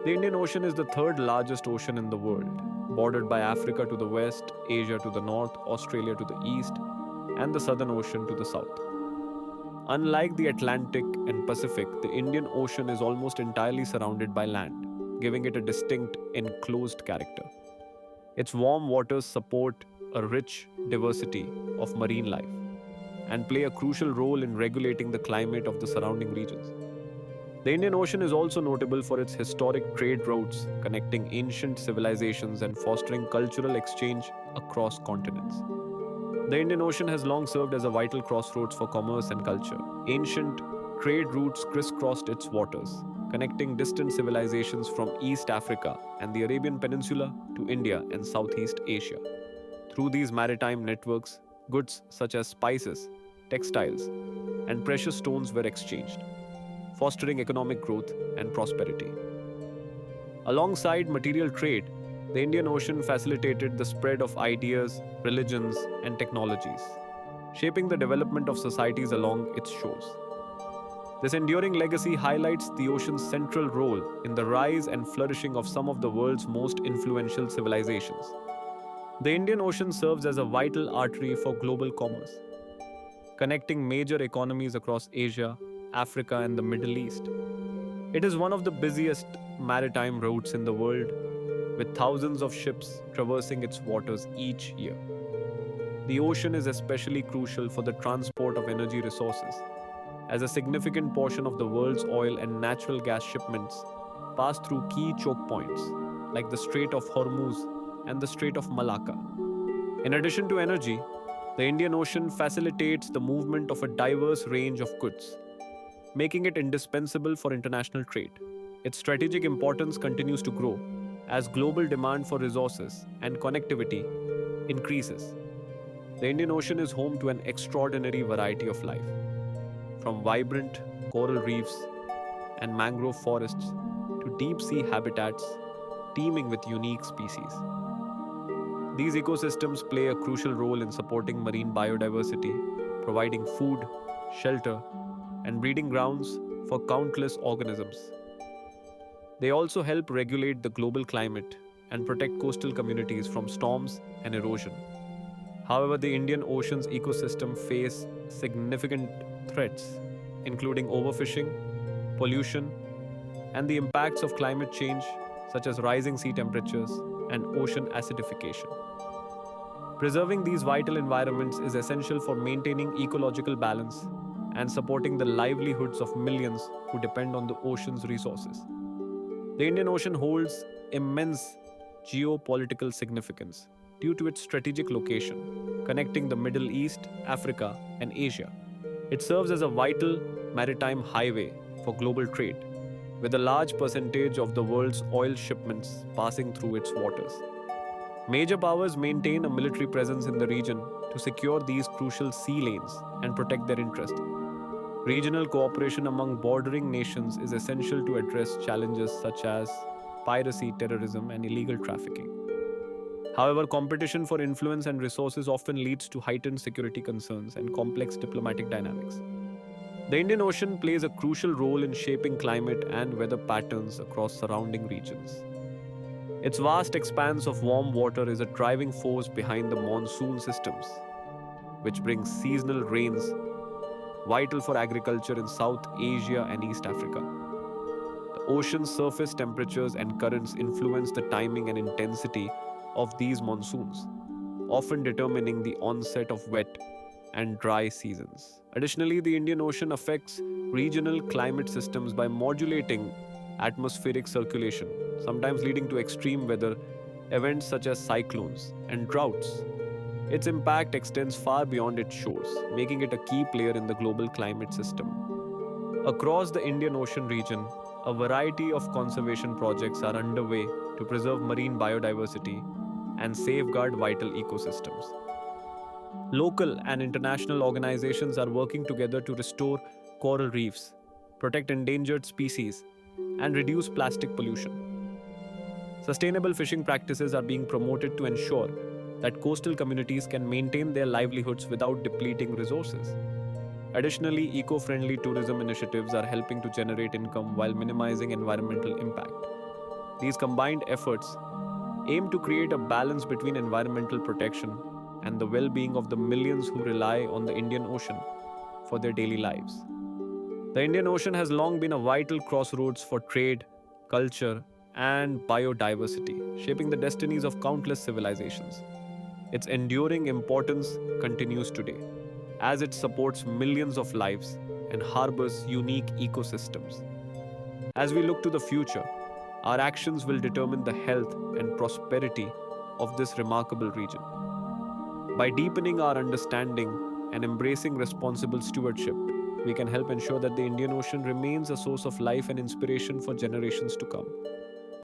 The Indian Ocean is the third largest ocean in the world, bordered by Africa to the west, Asia to the north, Australia to the east, and the Southern Ocean to the south. Unlike the Atlantic and Pacific, the Indian Ocean is almost entirely surrounded by land, giving it a distinct enclosed character. Its warm waters support a rich diversity of marine life and play a crucial role in regulating the climate of the surrounding regions. The Indian Ocean is also notable for its historic trade routes, connecting ancient civilizations and fostering cultural exchange across continents. The Indian Ocean has long served as a vital crossroads for commerce and culture. Ancient trade routes crisscrossed its waters, connecting distant civilizations from East Africa and the Arabian Peninsula to India and Southeast Asia. Through these maritime networks, goods such as spices, textiles, and precious stones were exchanged, fostering economic growth and prosperity. Alongside material trade, the Indian Ocean facilitated the spread of ideas, religions, and technologies, shaping the development of societies along its shores. This enduring legacy highlights the ocean's central role in the rise and flourishing of some of the world's most influential civilizations. The Indian Ocean serves as a vital artery for global commerce, connecting major economies across Asia, Africa, and the Middle East. It is one of the busiest maritime routes in the world, with thousands of ships traversing its waters each year. The ocean is especially crucial for the transport of energy resources, as a significant portion of the world's oil and natural gas shipments pass through key choke points like the Strait of Hormuz and the Strait of Malacca. In addition to energy, the Indian Ocean facilitates the movement of a diverse range of goods, making it indispensable for international trade. Its strategic importance continues to grow as global demand for resources and connectivity increases. The Indian Ocean is home to an extraordinary variety of life, from vibrant coral reefs and mangrove forests to deep sea habitats teeming with unique species. These ecosystems play a crucial role in supporting marine biodiversity, providing food, shelter, and breeding grounds for countless organisms. They also help regulate the global climate and protect coastal communities from storms and erosion. However, the Indian Ocean's ecosystem face significant threats, including overfishing, pollution, and the impacts of climate change, such as rising sea temperatures and ocean acidification. Preserving these vital environments is essential for maintaining ecological balance and supporting the livelihoods of millions who depend on the ocean's resources. The Indian Ocean holds immense geopolitical significance due to its strategic location, connecting the Middle East, Africa, and Asia. It serves as a vital maritime highway for global trade, with a large percentage of the world's oil shipments passing through its waters. Major powers maintain a military presence in the region to secure these crucial sea lanes and protect their interests. Regional cooperation among bordering nations is essential to address challenges such as piracy, terrorism, and illegal trafficking. However, competition for influence and resources often leads to heightened security concerns and complex diplomatic dynamics. The Indian Ocean plays a crucial role in shaping climate and weather patterns across surrounding regions. Its vast expanse of warm water is a driving force behind the monsoon systems, which brings seasonal rains vital for agriculture in South Asia and East Africa. The ocean's surface temperatures and currents influence the timing and intensity of these monsoons, often determining the onset of wet and dry seasons. Additionally, the Indian Ocean affects regional climate systems by modulating atmospheric circulation, sometimes leading to extreme weather events such as cyclones and droughts. Its impact extends far beyond its shores, making it a key player in the global climate system. Across the Indian Ocean region, a variety of conservation projects are underway to preserve marine biodiversity and safeguard vital ecosystems. Local and international organizations are working together to restore coral reefs, protect endangered species, and reduce plastic pollution. Sustainable fishing practices are being promoted to ensure that coastal communities can maintain their livelihoods without depleting resources. Additionally, eco friendly tourism initiatives are helping to generate income while minimizing environmental impact. These combined efforts aim to create a balance between environmental protection and the well being of the millions who rely on the Indian Ocean for their daily lives. The Indian Ocean has long been a vital crossroads for trade, culture, and biodiversity, shaping the destinies of countless civilizations. Its enduring importance continues today, as it supports millions of lives and harbors unique ecosystems. As we look to the future, our actions will determine the health and prosperity of this remarkable region. By deepening our understanding and embracing responsible stewardship, we can help ensure that the Indian Ocean remains a source of life and inspiration for generations to come.